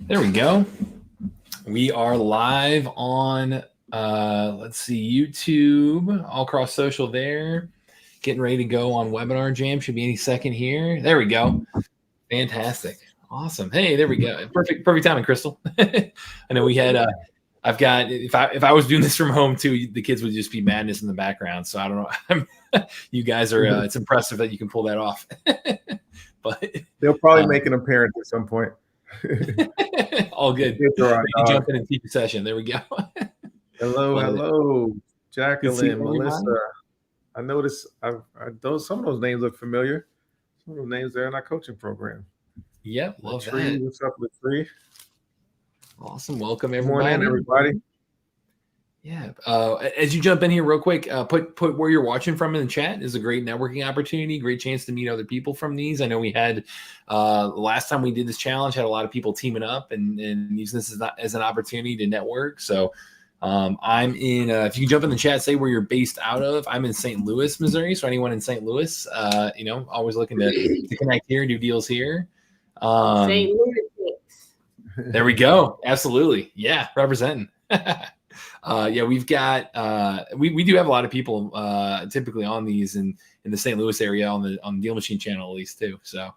There we go. We are live on, let's see, YouTube, all across social there. Getting ready to go on Webinar Jam. Should be any second here. There we go. Fantastic. Awesome. Hey, there we go. Perfect timing, Crystal. I know we had, I've got, if I was doing this from home too, the kids would just be madness in the background. So I don't know. You guys are, it's impressive that you can pull that off. But they'll probably make an appearance at some point. All good. Jump in and teach a session. There we go. Hello, Jacqueline, Melissa. I noticed some of those names look familiar. Some of those names there in our coaching program. Yep, love that. What's up, Latree? Awesome. Welcome, everybody. Good morning, everybody. Yeah. As you jump in here real quick, put where you're watching from in the chat. Is a great networking opportunity, great chance to meet other people from these. I know we had last time we did this challenge, had a lot of people teaming up and using this as an opportunity to network. So I'm in, if you can jump in the chat, say where you're based out of. I'm in St. Louis, Missouri. So anyone in St. Louis, always looking to connect here, do deals here. St. Louis. There we go. Absolutely. Yeah. Representing. We've got we do have a lot of people typically on these in the St. Louis area on the Deal Machine channel at least too. So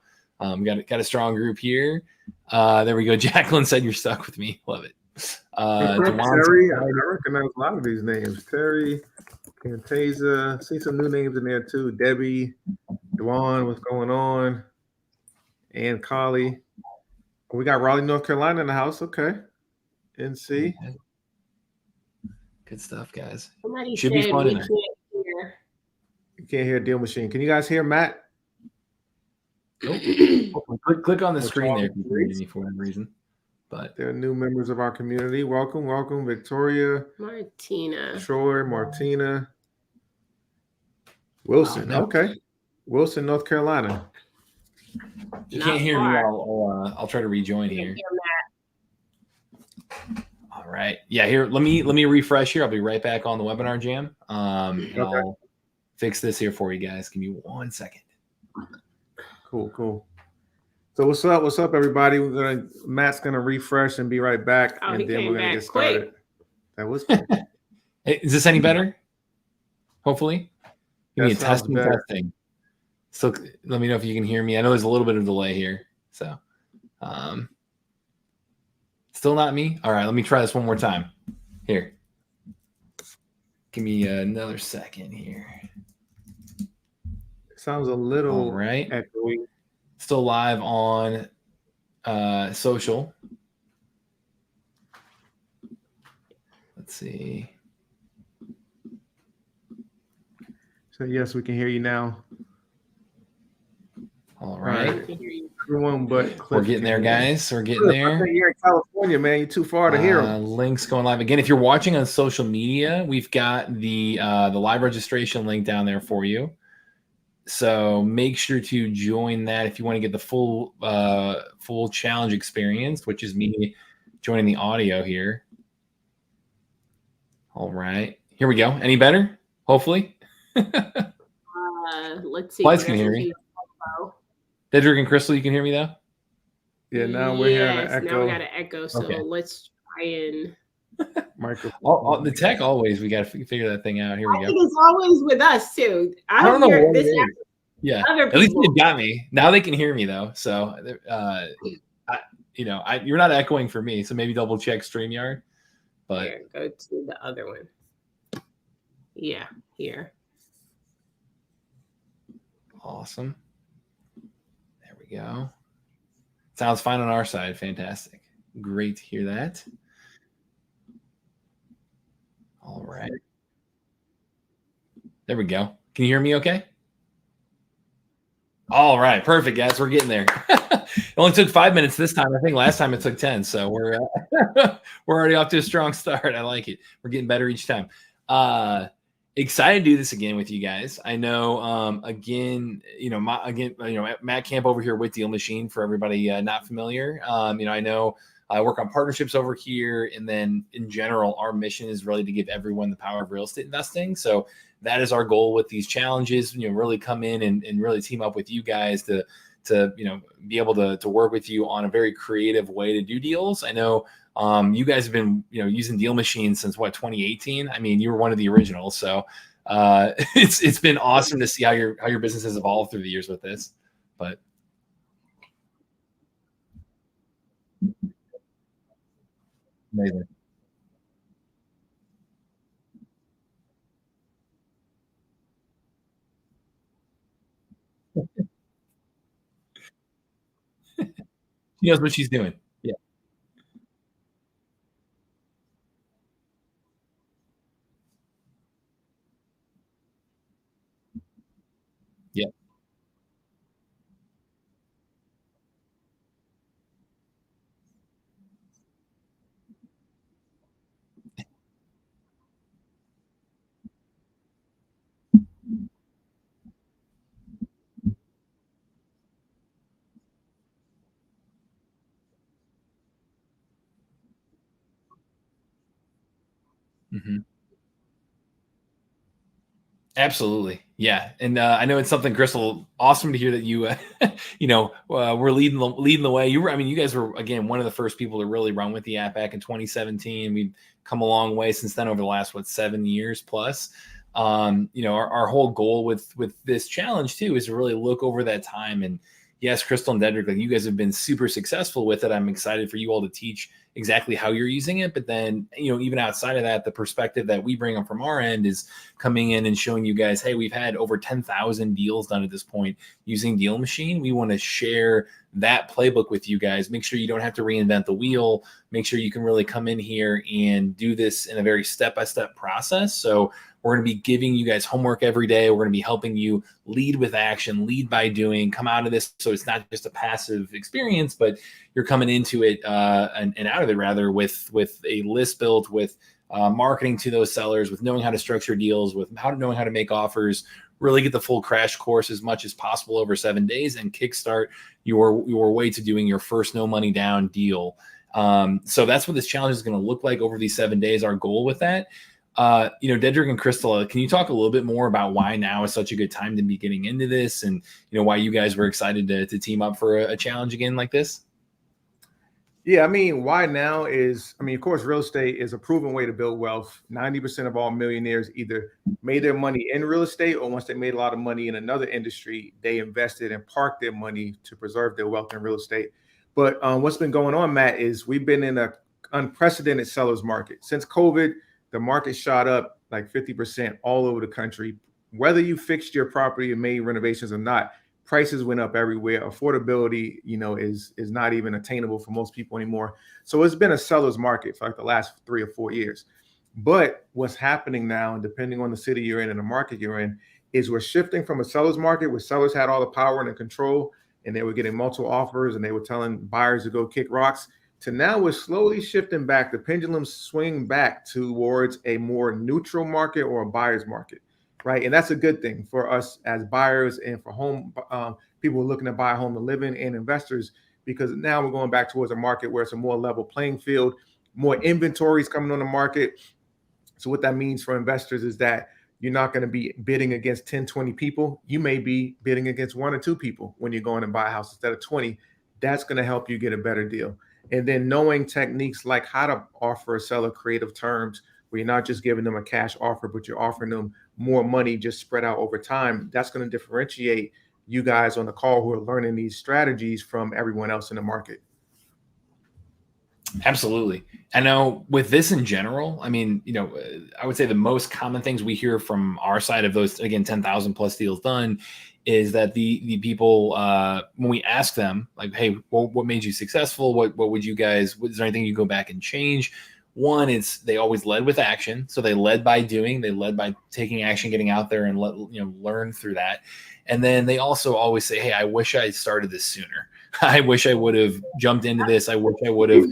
we got a strong group here. There we go. Jacqueline said you're stuck with me. Love it. Terry, I recognize a lot of these names. Terry, Cantasa, see some new names in there too. Debbie, Dwan, what's going on? And Collie. We got Raleigh, North Carolina in the house. Okay. NC. Good stuff, guys. Somebody should be fun. You can't hear Deal Machine. Can you guys hear Matt? Nope. click on the screen there if you can hear me for whatever reason. But there are new members of our community. Welcome, Victoria, Martina, Troy, Martina, Wilson. Okay, Wilson, North Carolina. If you can't hear me, I'll try to rejoin here. All right. Yeah, here, let me refresh here. I'll be right back on the Webinar Jam. And I'll fix this here for you guys. Give me 1 second. Cool. So what's up, everybody? Matt's gonna refresh and be right back, and then we're gonna get started. Quick. That was cool. Hey, is this any better? Hopefully. Give me a testing. So let me know if you can hear me. I know there's a little bit of delay here. So still not me? All right, let me try this one more time. Here. Give me another second here. Sounds a little echoey. Still live on social. Let's see. So yes, we can hear you now. All right. Everyone but Cliff. We're getting there, guys. We're getting there. You're in California, man. You're too far to hear them. Links going live. Again, if you're watching on social media, we've got the live registration link down there for you. So make sure to join that if you want to get the full challenge experience, which is me joining the audio here. All right. Here we go. Any better? Hopefully. Let's see. Lights can hear me. Dedrick and Crystal, you can hear me though? Yeah, now we're hearing an echo. Now we got an echo, so let's try and microphone. The tech always, we got to figure that thing out. Here we go. I think it's always with us too. I don't know what it is. Yeah, at least you got me. Now they can hear me though. So, you're not echoing for me. So maybe double check StreamYard. But here, go to the other one. Yeah, here. Awesome. There we go. Sounds fine on our side. Fantastic. Great to hear that. All right. There we go. Can you hear me okay? All right. Perfect, guys. We're getting there. It only took 5 minutes this time. I think last time it took 10. So we're already off to a strong start. I like it. We're getting better each time. Excited to do this again with you guys. I know, Matt Camp over here with Deal Machine for everybody not familiar. I know I work on partnerships over here, and then in general, our mission is really to give everyone the power of real estate investing. So that is our goal with these challenges. Really come in and really team up with you guys to be able to work with you on a very creative way to do deals. I know you guys have been using Deal Machine since 2018. I mean, you were one of the originals, so it's been awesome to see how your business has evolved through the years with this. But amazing. She knows what she's doing. Yeah. Yeah. Mhm. Absolutely. Yeah. And I know it's something, Crystal, awesome to hear that you, we're leading the way. You guys were, again, one of the first people to really run with the app back in 2017. We've come a long way since then over the last, 7 years plus. Our whole goal with this challenge too, is to really look over that time. And yes, Crystal and Dedrick, like, you guys have been super successful with it. I'm excited for you all to teach exactly how you're using it. But then, even outside of that, the perspective that we bring up from our end is coming in and showing you guys, hey, we've had over 10,000 deals done at this point using Deal Machine. We want to share that playbook with you guys. Make sure you don't have to reinvent the wheel. Make sure you can really come in here and do this in a very step-by-step process. So we're going to be giving you guys homework every day. We're going to be helping you lead with action, lead by doing, come out of this. So it's not just a passive experience, but you're coming into it and out of it rather with a list built, with marketing to those sellers, with knowing how to structure deals, with knowing how to make offers, really get the full crash course as much as possible over 7 days and kickstart your way to doing your first no money down deal. So that's what this challenge is going to look like over these 7 days. Our goal with that. Dedrick and Crystal, can you talk a little bit more about why now is such a good time to be getting into this, and why you guys were excited to team up for a challenge again like this? Yeah, why now is, of course, real estate is a proven way to build wealth. 90% of all millionaires either made their money in real estate, or once they made a lot of money in another industry, they invested and parked their money to preserve their wealth in real estate. But what's been going on, Matt, is we've been in an unprecedented seller's market. Since COVID, the market shot up like 50% all over the country. Whether you fixed your property and made renovations or not, prices went up everywhere. Affordability, is not even attainable for most people anymore. So it's been a seller's market for like the last 3 or 4 years. But what's happening now, and depending on the city you're in and the market you're in, is we're shifting from a seller's market where sellers had all the power and the control, and they were getting multiple offers and they were telling buyers to go kick rocks, to now we're slowly shifting back. The pendulum's swinging back towards a more neutral market, or a buyer's market. Right. And that's a good thing for us as buyers and for home people looking to buy a home to live in, and investors, because now we're going back towards a market where it's a more level playing field, more inventories coming on the market. So what that means for investors is that you're not going to be bidding against 10, 20 people. You may be bidding against 1 or 2 people when you're going to buy a house instead of 20. That's going to help you get a better deal. And then knowing techniques like how to offer a seller creative terms, where you're not just giving them a cash offer, but you're offering them more money just spread out over time. That's going to differentiate you guys on the call who are learning these strategies from everyone else in the market. Absolutely. I know with this in general, I would say the most common things we hear from our side of those, again, 10,000 plus deals done, is that the people, when we ask them, like, hey, what made you successful? What would you guys, is there anything you go back and change? One is they always led with action. So they led by doing, they led by taking action, getting out there and learn through that. And then they also always say, hey, I wish I started this sooner. I wish I would have jumped into this. I wish I would have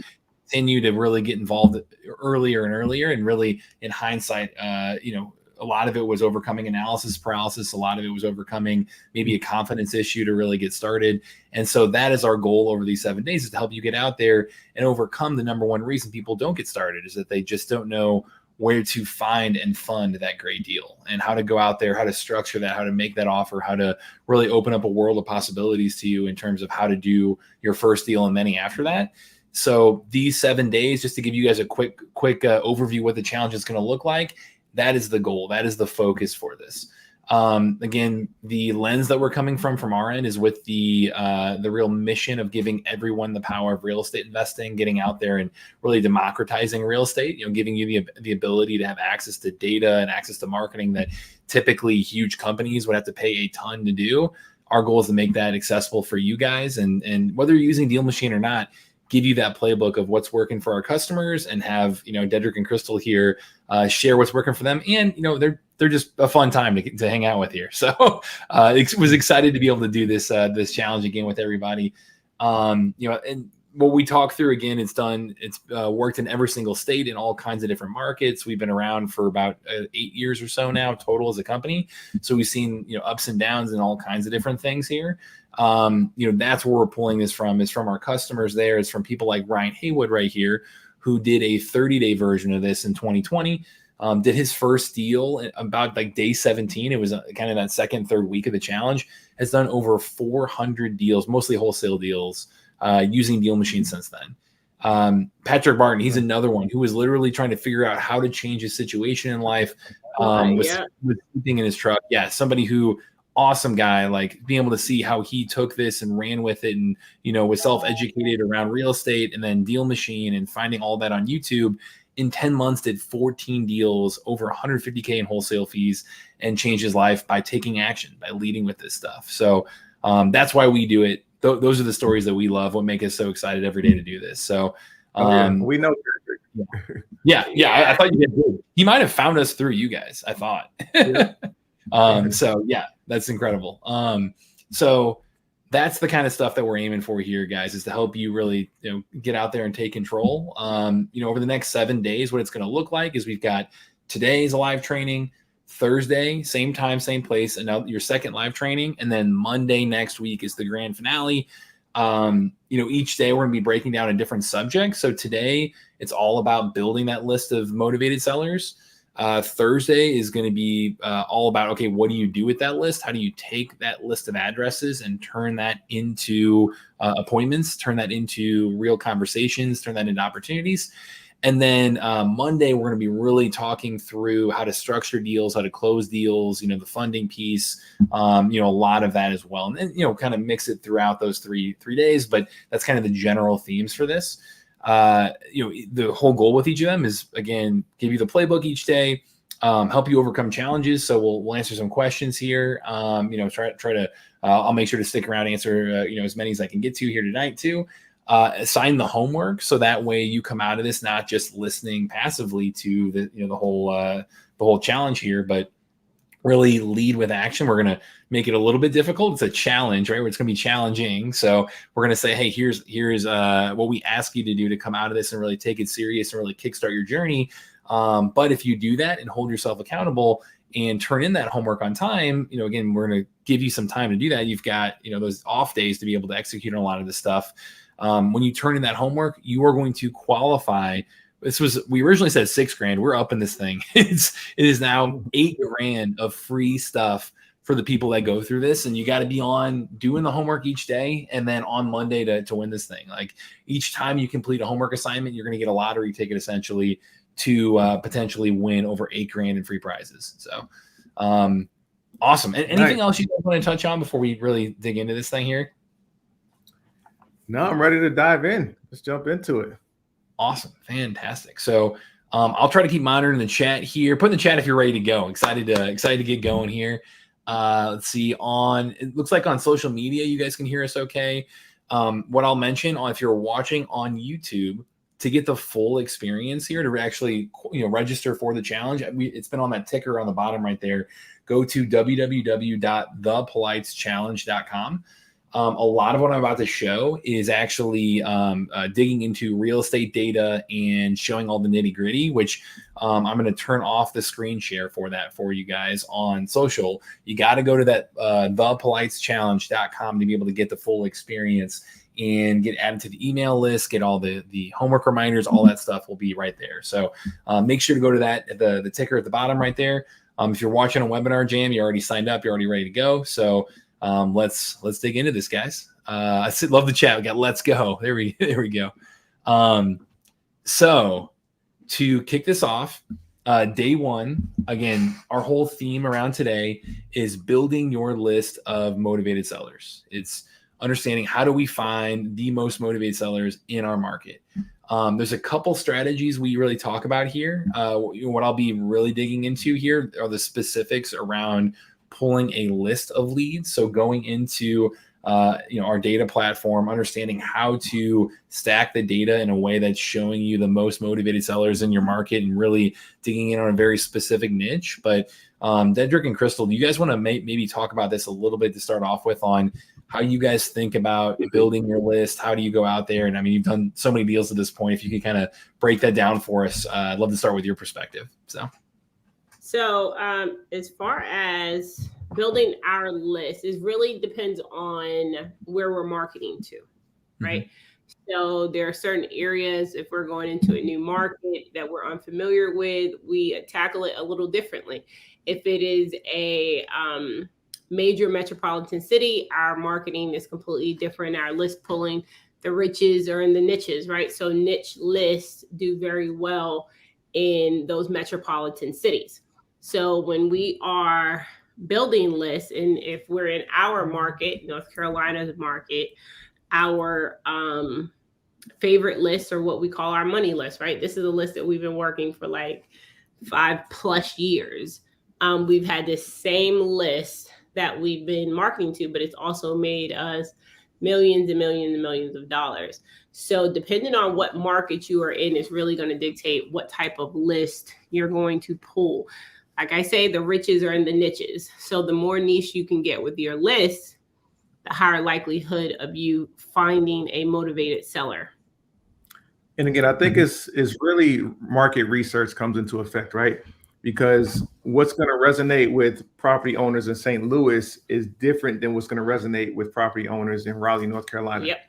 continued to really get involved earlier and earlier. And really, in hindsight, a lot of it was overcoming analysis paralysis. A lot of it was overcoming maybe a confidence issue to really get started. And so that is our goal over these 7 days, is to help you get out there and overcome the number one reason people don't get started, is that they just don't know where to find and fund that great deal, and how to go out there, how to structure that, how to make that offer, how to really open up a world of possibilities to you in terms of how to do your first deal and many after that. So these 7 days, just to give you guys a quick overview what the challenge is going to look like, that is the goal. That is the focus for this. Again, the lens that we're coming from our end is with the real mission of giving everyone the power of real estate investing, getting out there and really democratizing real estate, giving you the ability to have access to data and access to marketing that typically huge companies would have to pay a ton to do. Our goal is to make that accessible for you guys, and whether you're using Deal Machine or not, give you that playbook of what's working for our customers, and have, Dedrick and Crystal here share what's working for them. And, they're just a fun time to hang out with here. So was excited to be able to do this challenge again with everybody. And what we talk through, again, it's worked in every single state in all kinds of different markets. We've been around for about 8 years or so now total as a company. So we've seen, ups and downs and all kinds of different things here. That's where we're pulling this from, is from our customers there. It's from people like Ryan Haywood right here, who did a 30-day version of this in 2020. Did his first deal about like day 17. It was kind of that second, third week of the challenge. Has done over 400 deals, mostly wholesale deals, using Deal Machine since then. Patrick Martin, he's another one who was literally trying to figure out how to change his situation in life. Was sleeping in his truck. Yeah, somebody who, awesome guy, like being able to see how he took this and ran with it, and was self-educated around real estate, and then Deal Machine, and finding all that on YouTube. In 10 months, did 14 deals, over $150K in wholesale fees, and changed his life by taking action, by leading with this stuff. So that's why we do it. Those are the stories that we love, what make us so excited every day to do this. So we know. Yeah. I thought you did. He might have found us through you guys, I thought. Yeah. So yeah, that's incredible. So that's the kind of stuff that we're aiming for here, guys, is to help you really, get out there and take control. Over the next 7 days, what it's going to look like is we've got today's a live training, Thursday, same time, same place, and now your second live training, and then Monday next week is the grand finale. Each day we're going to be breaking down a different subject. So today it's all about building that list of motivated sellers. Thursday is going to be all about, okay, what do you do with that list? How do you take that list of addresses and turn that into appointments, turn that into real conversations, turn that into opportunities? And then Monday, we're going to be really talking through how to structure deals, how to close deals, the funding piece, a lot of that as well. And then, kind of mix it throughout those three days, but that's kind of the general themes for this. The whole goal with each of them is, again, give you the playbook each day, help you overcome challenges. So we'll answer some questions here. Try to, I'll make sure to stick around, answer, as many as I can get to here tonight too. Assign the homework, so that way you come out of this not just listening passively to the whole challenge here, but really lead with action. We're going to make it a little bit difficult. It's a challenge, right? Where it's going to be challenging. So we're going to say, hey, here's what we ask you to do to come out of this and really take it serious and really kickstart your journey. But if you do that and hold yourself accountable and turn in that homework on time, again, we're going to give you some time to do that. You've got, those off days to be able to execute on a lot of this stuff. When you turn in that homework, you are going to qualify. We originally said $6,000. We're up in this thing. It is now $8,000 of free stuff for the people that go through this. And you got to be on doing the homework each day, and then on Monday to win this thing. Like, each time you complete a homework assignment, you're going to get a lottery ticket essentially to potentially win over $8,000 in free prizes. So awesome. And anything else you guys want to touch on before we really dig into this thing here? No, I'm ready to dive in. Let's jump into it. Awesome. Fantastic. So I'll try to keep monitoring the chat here. Put in the chat if you're ready to go. Excited to get going here. Let's see. It looks like on social media, you guys can hear us okay. What I'll mention, if you're watching on YouTube, to get the full experience here, to actually register for the challenge, it's been on that ticker on the bottom right there. Go to www.thepoliteschallenge.com. A lot of what I'm about to show is actually digging into real estate data and showing all the nitty gritty, which I'm going to turn off the screen share for that for you guys on social. You got to go to that thepoliteschallenge.com to be able to get the full experience and get added to the email list, get all the homework reminders, all that stuff will be right there. So make sure to go to that, the ticker at the bottom right there. If you're watching a webinar jam, you're already signed up, you're already ready to go. So let's dig into this, guys. I love the chat. We got let's go. There we go. So to kick this off, day one, again, our whole theme around today is building your list of motivated sellers. It's understanding how do we find the most motivated sellers in our market. There's a couple strategies we really talk about here. What I'll be really digging into here are the specifics around pulling a list of leads. So going into our data platform, understanding how to stack the data in a way that's showing you the most motivated sellers in your market and really digging in on a very specific niche. But Dedrick and Crystal, do you guys want to maybe talk about this a little bit to start off with on how you guys think about building your list? How do you go out there? And I mean, you've done so many deals at this point. If you could kind of break that down for us, I'd love to start with your perspective. So as far as building our list, it really depends on where we're marketing to, right? Mm-hmm. So there are certain areas, if we're going into a new market that we're unfamiliar with, we tackle it a little differently. If it is a major metropolitan city, our marketing is completely different. Our list pulling, the riches are in the niches, right? So niche lists do very well in those metropolitan cities. So when we are building lists, and if we're in our market, North Carolina's market, our favorite lists are what we call our money list, right? This is a list that we've been working for like 5+ years. We've had this same list that we've been marketing to, but it's also made us millions and millions and millions of dollars. So depending on what market you are in is really going to dictate what type of list you're going to pull. Like I say, the riches are in the niches. So the more niche you can get with your list, the higher likelihood of you finding a motivated seller. And again, I think it's really market research comes into effect, right? Because what's going to resonate with property owners in St. Louis is different than what's going to resonate with property owners in Raleigh, North Carolina. Yep.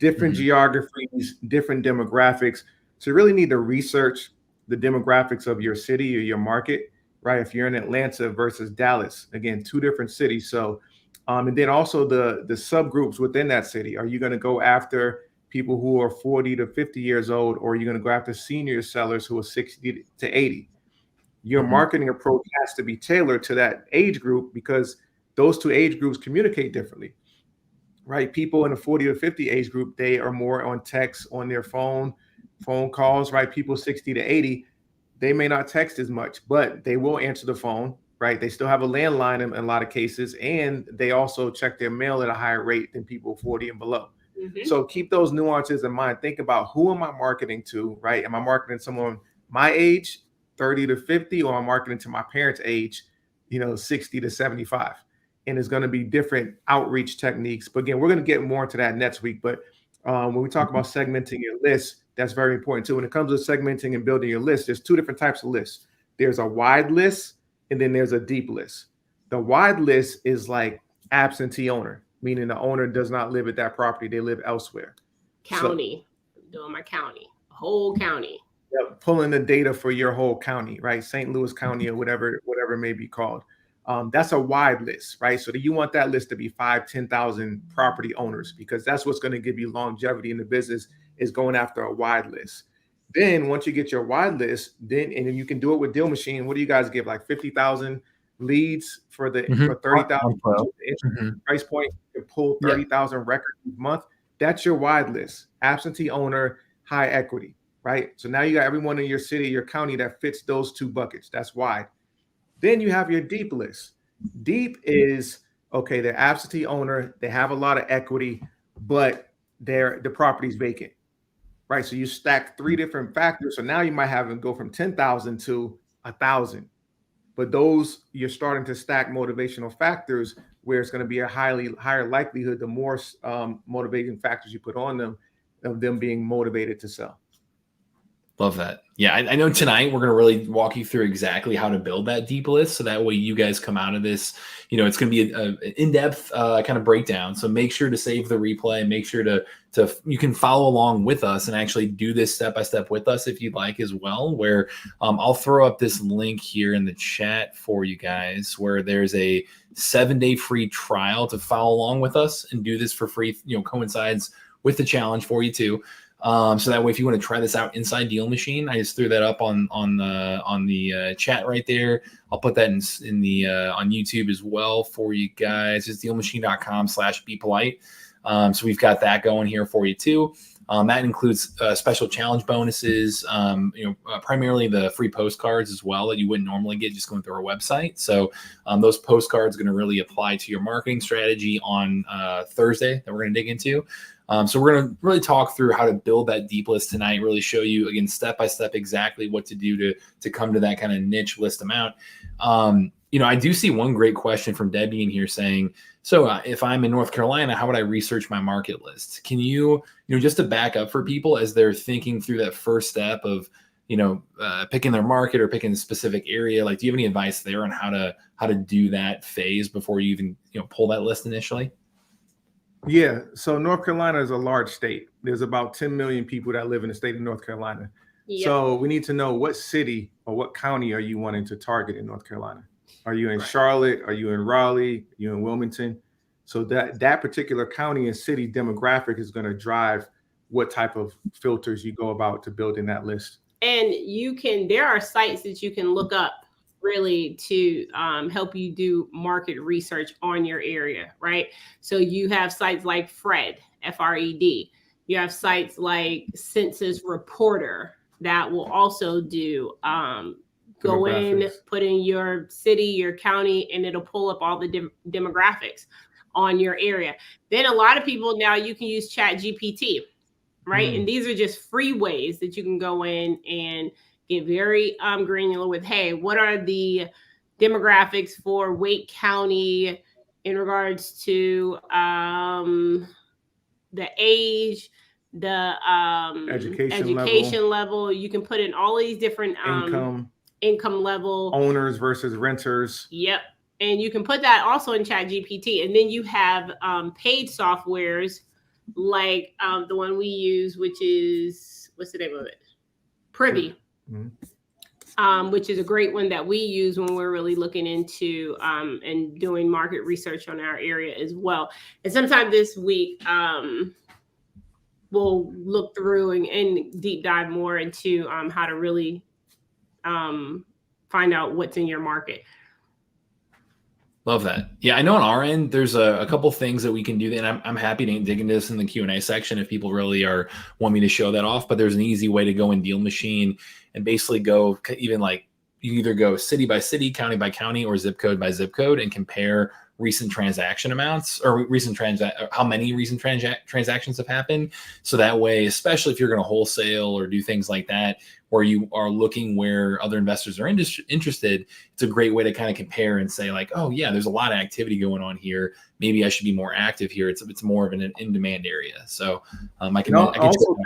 Different geographies, different demographics. So you really need to research the demographics of your city or your market, right? If you're in Atlanta versus Dallas, again, two different cities. So, and then also the subgroups within that city. Are you going to go after people who are 40 to 50 years old, or are you going to go after senior sellers who are 60 to 80? Your marketing approach has to be tailored to that age group because those two age groups communicate differently, right? People in the 40 to 50 age group, they are more on text, on their phone calls, right? People 60 to 80, they may not text as much, but they will answer the phone, right? They still have a landline in a lot of cases, and they also check their mail at a higher rate than people 40 and below. So keep those nuances in mind. Think about, who am I marketing to, right? Am I marketing someone my age, 30 to 50, or I'm marketing to my parents' age, 60 to 75? And it's going to be different outreach techniques. But again, we're going to get more into that next week. But when we talk about segmenting your list, that's very important too. When it comes to segmenting and building your list, there's two different types of lists. There's a wide list, and then there's a deep list. The wide list is like absentee owner, meaning the owner does not live at that property. They live elsewhere. County, doing my county, whole county. Yep, pulling the data for your whole county, right? St. Louis County or whatever it may be called. That's a wide list, right? So you want that list to be 5,000, 10,000 property owners, because that's what's going to give you longevity in the business, is going after a wide list. Then once you get your wide list, and then you can do it with Deal Machine. What do you guys give? Like 50,000 leads for 30,000 price point. You can pull 30,000 records a month. That's your wide list. Absentee owner, high equity, right? So now you got everyone in your city, your county that fits those two buckets. That's wide. Then you have your deep list. Deep is, okay, they're absentee owner, they have a lot of equity, but the property's vacant, right? So you stack three different factors. So now you might have them go from 10,000 to 1,000. But those, you're starting to stack motivational factors where it's going to be a higher likelihood, the more motivating factors you put on them, of them being motivated to sell. Love that. Yeah, I know tonight we're going to really walk you through exactly how to build that deep list. So that way you guys come out of this, it's going to be an in-depth kind of breakdown. So make sure to save the replay. Make sure to you can follow along with us and actually do this step-by-step with us if you'd like as well, where I'll throw up this link here in the chat for you guys where there's a 7-day free trial to follow along with us and do this for free, coincides with the challenge for you too. So that way, if you want to try this out inside Deal Machine, I just threw that up on the chat right there. I'll put that in the on YouTube as well for you guys. It's dealmachine.com/bepolite. So we've got that going here for you too. That includes special challenge bonuses, primarily the free postcards as well that you wouldn't normally get just going through our website. So those postcards are going to really apply to your marketing strategy on Thursday that we're going to dig into. So we're going to really talk through how to build that deep list tonight, really show you, again, step-by-step exactly what to do to come to that kind of niche list amount. I do see one great question from Debbie in here saying, so if I'm in North Carolina, how would I research my market list? Can you, just to back up for people as they're thinking through that first step of, picking their market or picking a specific area, like, do you have any advice there on how to do that phase before you even, pull that list initially? Yeah, so North Carolina is a large state. There's about 10 million people that live in the state of North Carolina. Yep. So we need to know what city or what county are you wanting to target in North Carolina? Are you in Charlotte? Are you in Raleigh? Are you in Wilmington? So that particular county and city demographic is going to drive what type of filters you go about to building that list. And there are sites that you can look up really to help you do market research on your area, right? So you have sites like Fred, F-R-E-D. You have sites like Census Reporter that will also do go in, put in your city, your county, and it'll pull up all the demographics on your area. Then a lot of people now you can use ChatGPT, right? And these are just free ways that you can go in and get very granular with, hey, what are the demographics for Wake County in regards to the age, the education level. You can put in all these different income level, owners versus renters. Yep. And you can put that also in ChatGPT. And then you have paid softwares like the one we use, which is, what's the name of it? Privy. Which is a great one that we use when we're really looking into and doing market research on our area as well. And sometime this week, we'll look through and deep dive more into how to really find out what's in your market. Love that. Yeah, I know on our end, there's a couple things that we can do, and I'm happy to dig into this in the Q&A section if people really want me to show that off. But there's an easy way to go in Deal Machine and basically go even like you either go city by city, county by county, or zip code by zip code and compare recent transaction amounts or how many recent transactions have happened. So that way, especially if you're going to wholesale or do things like that, where you are looking where other investors are interested, it's a great way to kind of compare and say like, oh yeah, there's a lot of activity going on here. Maybe I should be more active here. It's more of an in-demand area. So I can also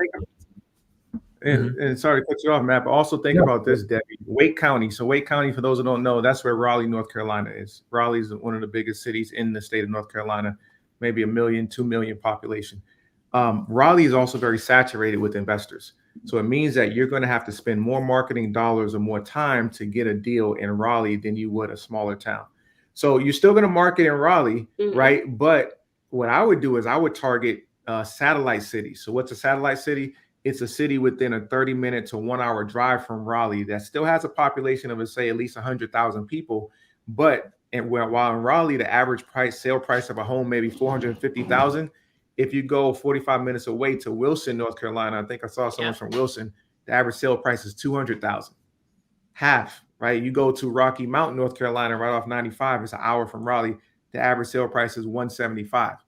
and sorry to cut you off, Matt, but also think about this, Debbie. Wake County. So Wake County, for those who don't know, that's where Raleigh, North Carolina is. Raleigh is one of the biggest cities in the state of North Carolina, maybe 1 million, 2 million population. Raleigh is also very saturated with investors. So it means that you're going to have to spend more marketing dollars or more time to get a deal in Raleigh than you would a smaller town. So you're still going to market in Raleigh, right? But what I would do is I would target satellite cities. So what's a satellite city? It's a city within a 30-minute to 1 hour drive from Raleigh that still has a population of, say, at least 100,000 people. But while in Raleigh, the average sale price of a home may be $450,000. If you go 45 minutes away to Wilson, North Carolina, I think I saw someone from Wilson, the average sale price is $200,000. Half, right? You go to Rocky Mount, North Carolina, right off 95, it's an hour from Raleigh. The average sale price is $175,000.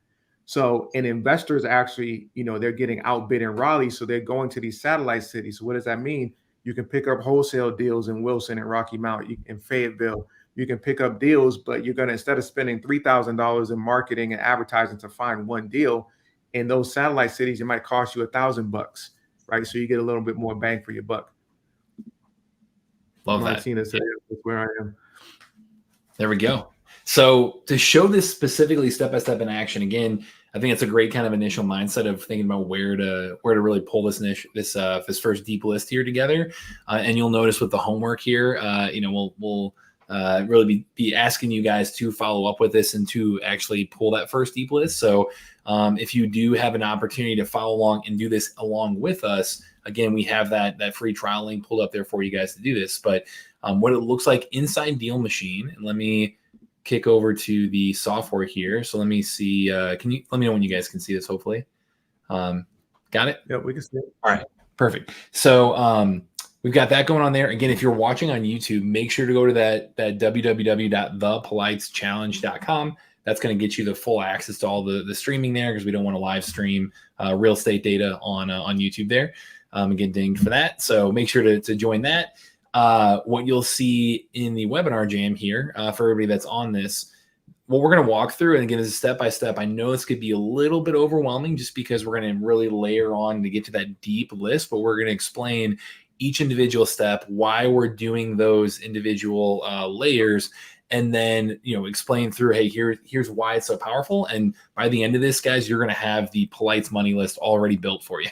So, and investors actually, they're getting outbid in Raleigh, so they're going to these satellite cities. So what does that mean? You can pick up wholesale deals in Wilson and Rocky Mount, in Fayetteville. You can pick up deals, but you're going to, instead of spending $3,000 in marketing and advertising to find one deal, in those satellite cities, it might cost you $1,000. right? So you get a little bit more bang for your buck. Love Martina said, "That's where I am." There we go. So to show this specifically step by step in action, again, I think it's a great kind of initial mindset of thinking about where to really pull this first deep list here together. And you'll notice with the homework here, we'll really be asking you guys to follow up with this and to actually pull that first deep list. So if you do have an opportunity to follow along and do this along with us, again, we have that free trial link pulled up there for you guys to do this. But what it looks like inside Deal Machine, and let me kick over to the software here. So let me see. Can you let me know when you guys can see this? Hopefully, got it. Yeah, we can see it. All right, perfect. So we've got that going on there. Again, if you're watching on YouTube, make sure to go to that www.thepoliteschallenge.com. That's going to get you the full access to all the streaming there, because we don't want to live stream real estate data on YouTube there. Again, dinged for that. So make sure to join that. What you'll see in the webinar jam here for everybody that's on this, what we're going to walk through, and again, is step by step. I know this could be a little bit overwhelming just because we're going to really layer on to get to that deep list, but we're going to explain each individual step, why we're doing those individual layers, and then explain through, hey, here's why it's so powerful. And by the end of this, guys, you're going to have the Polite's money list already built for you,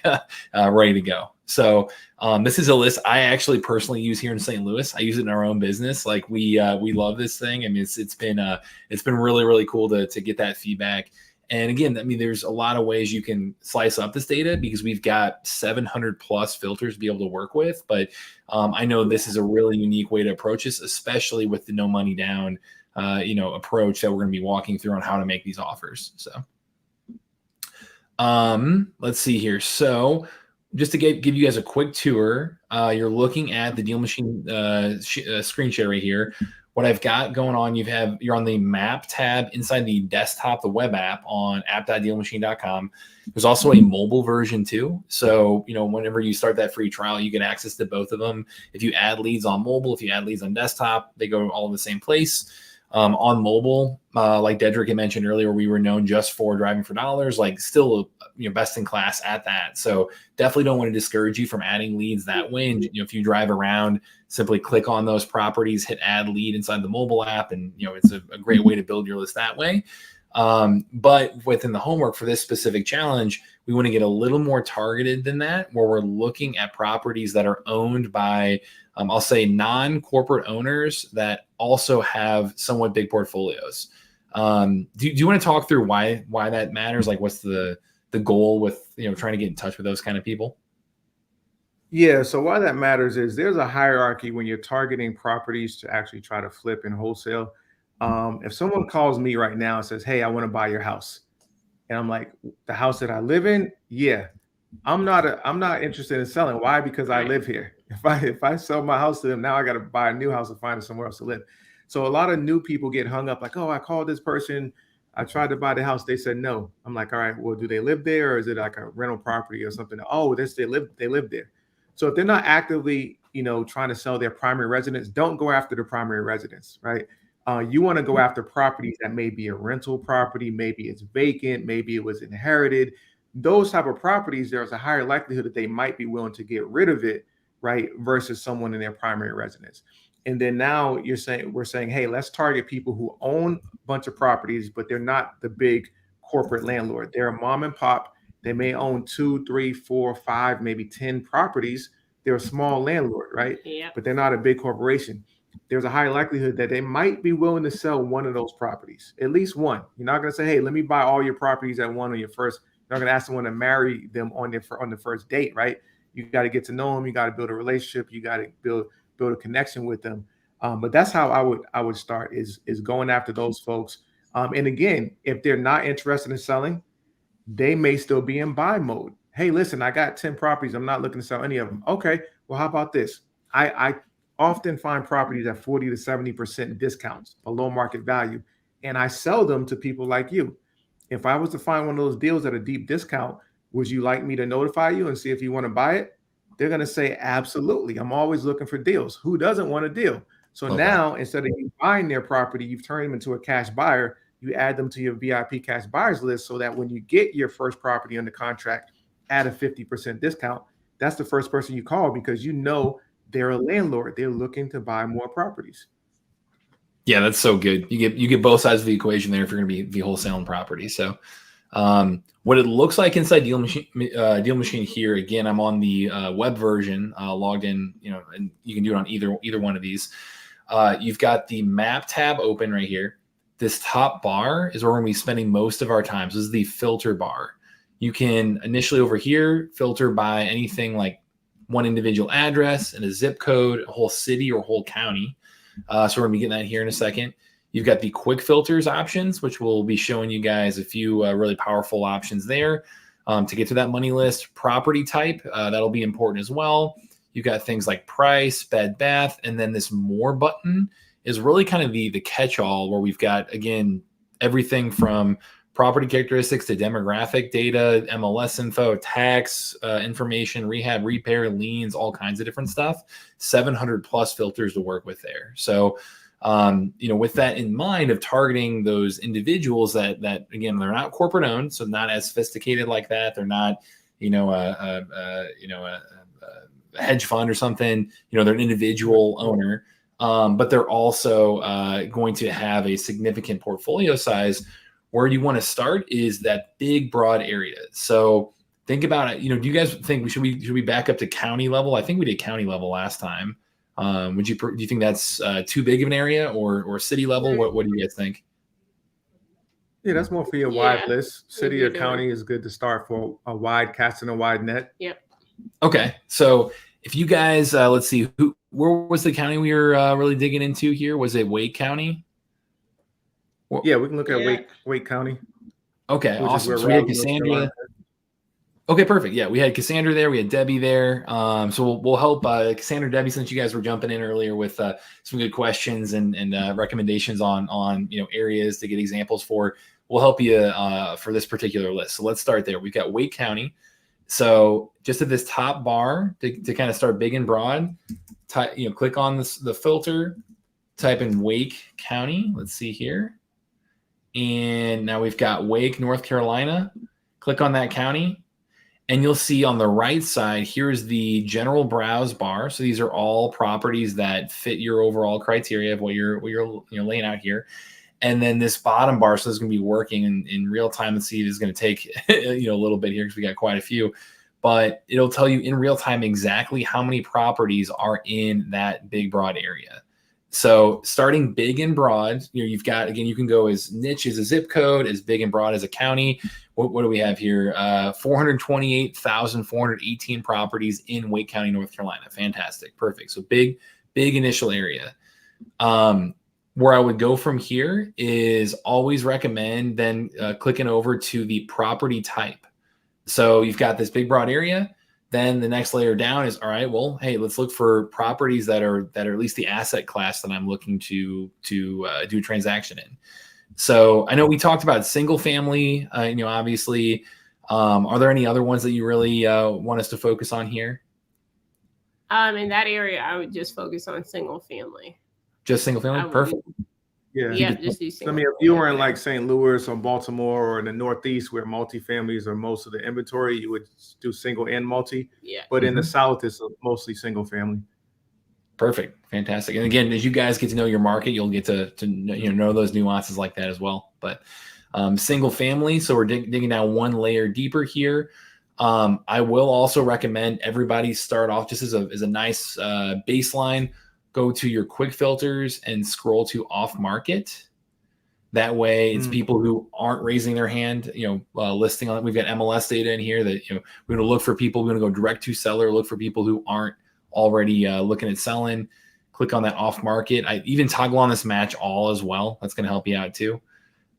ready to go. So this is a list I actually personally use here in St. Louis. I use it in our own business. Like we love this thing. I mean, it's been really, really cool to get that feedback. And again, I mean, there's a lot of ways you can slice up this data, because we've got 700 plus filters to be able to work with. But I know this is a really unique way to approach this, especially with the no money down, approach that we're going to be walking through on how to make these offers. So let's see here. So just to give you guys a quick tour, you're looking at the Deal Machine screen share right here. What I've got going on, you're on the map tab inside the desktop, the web app on app.dealmachine.com. There's also a mobile version too. So, whenever you start that free trial, you get access to both of them. If you add leads on mobile, if you add leads on desktop, they go all in the same place. On mobile, like Dedrick had mentioned earlier, we were known just for driving for dollars, like still, best in class at that. So definitely don't want to discourage you from adding leads that way. And, if you drive around, simply click on those properties, hit add lead inside the mobile app. And, it's a great way to build your list that way. But within the homework for this specific challenge, we want to get a little more targeted than that, where we're looking at properties that are owned by, I'll say, non-corporate owners that also have somewhat big portfolios. Do you want to talk through why that matters? Like, what's the goal with, trying to get in touch with those kind of people? Yeah. So why that matters is there's a hierarchy when you're targeting properties to actually try to flip and wholesale. If someone calls me right now and says, "Hey, I want to buy your house," and I'm like, "The house that I live in?" Yeah. I'm not interested in selling. Why? Because I live here. If I sell my house to them, now I got to buy a new house and find somewhere else to live. So a lot of new people get hung up like, "Oh, I called this person. I tried to buy the house. They said no." I'm like, "All right, well, do they live there, or is it like a rental property or something?" "Oh, they live there." So if they're not actively, trying to sell their primary residence, don't go after the primary residence, right? You want to go after properties that may be a rental property, maybe it's vacant, maybe it was inherited. Those type of properties, there's a higher likelihood that they might be willing to get rid of it, right? Versus someone in their primary residence. And then now we're saying, hey, let's target people who own a bunch of properties, but they're not the big corporate landlord. They're a mom and pop. They may own 2, 3, 4, 5, maybe 10 properties. They're a small landlord, right? Yeah. But they're not a big corporation. There's a high likelihood that they might be willing to sell one of those properties, at least one. You're not going to say, hey, let me buy all your properties at one on your first. You're not going to ask someone to marry them on the first date, right? You got to get to know them. You got to build a relationship. You got to build a connection with them. But that's how I would start is going after those folks. And again, if they're not interested in selling, they may still be in buy mode. Hey, listen, I got 10 properties. I'm not looking to sell any of them. Okay, well, how about this? I often find properties at 40 to 70% discounts below market value, and I sell them to people like you. If I was to find one of those deals at a deep discount, would you like me to notify you and see if you want to buy it? They're going to say, absolutely. I'm always looking for deals. Who doesn't want a deal? So now, instead of you buying their property, you've turned them into a cash buyer. You add them to your VIP cash buyers list so that when you get your first property under contract at a 50% discount, that's the first person you call because you know they're a landlord. They're looking to buy more properties. Yeah, that's so good. You get both sides of the equation there if you're going to be wholesaling property. So what it looks like inside Deal Machine here, again, I'm on the web version, logged in, and you can do it on either one of these. You've got the map tab open right here. This top bar is where we're going to be spending most of our time. So this is the filter bar. You can initially over here filter by anything like one individual address and a zip code, a whole city or whole county. So we're going to be getting that here in a second. You've got the quick filters options, which will be showing you guys a few really powerful options there to get to that money list. Property type, that'll be important as well. You've got things like price, bed, bath, and then this more button is really kind of the catch-all where we've got, again, everything from property characteristics to demographic data, MLS info, tax information, rehab, repair, liens, all kinds of different stuff. 700 plus filters to work with there. So, with that in mind of targeting those individuals that again, they're not corporate owned, so not as sophisticated like that. They're not, a hedge fund or something. They're an individual owner, but they're also going to have a significant portfolio size. Where you want to start is that big, broad area. So think about it. Do you guys think should we back up to county level? I think we did county level last time. Do you think that's too big of an area or city level? What do you guys think? Yeah, that's more for your wide list. City or county is good to start for a wide casting a wide net. Yep. Okay, so if you guys let's see, where was the county we were really digging into here? Was it Wake County? Yeah, we can look at Wake County. Okay, awesome. So we had Cassandra. Okay, perfect. Yeah, we had Cassandra there. We had Debbie there. So we'll help Cassandra, Debbie, since you guys were jumping in earlier with some good questions and recommendations on areas to get examples for. We'll help you for this particular list. So let's start there. We've got Wake County. So just at this top bar to kind of start big and broad, click on the filter, type in Wake County. Let's see here. And now we've got Wake, North Carolina. Click on that county. And you'll see on the right side, here's the general browse bar. So these are all properties that fit your overall criteria of what you're laying out here. And then this bottom bar, so this is going to be working in real time. Let's see, it is going to take a little bit here because we got quite a few. But it'll tell you in real time exactly how many properties are in that big, broad area. So starting big and broad, you've got, again, you can go as niche as a zip code, as big and broad as a county. What do we have here? 428,418 properties in Wake County, North Carolina. Fantastic. Perfect. So big initial area. Where I would go from here is always recommend then clicking over to the property type. So you've got this big, broad area. Then the next layer down is, all right, well, hey, let's look for properties that are at least the asset class that I'm looking to do a transaction in. So I know we talked about single family, obviously. Are there any other ones that you really want us to focus on here? In that area, I would just focus on single family. Just single family? Perfect. Yeah, just do single. I mean, if you were in like St. Louis or Baltimore or in the Northeast where multifamilies are most of the inventory, you would do single and multi. Yeah. But in the South, it's mostly single family. Perfect. Fantastic. And again, as you guys get to know your market, you'll get to know those nuances like that as well. But single family, so we're digging down one layer deeper here. I will also recommend everybody start off just as a nice baseline. Go to your quick filters and scroll to off market. That way it's people who aren't raising their hand, listing on it. We've got MLS data in here that, we're going to look for people. We're going to go direct to seller, look for people who aren't already looking at selling. Click on that off market. I even toggle on this match all as well. That's going to help you out too.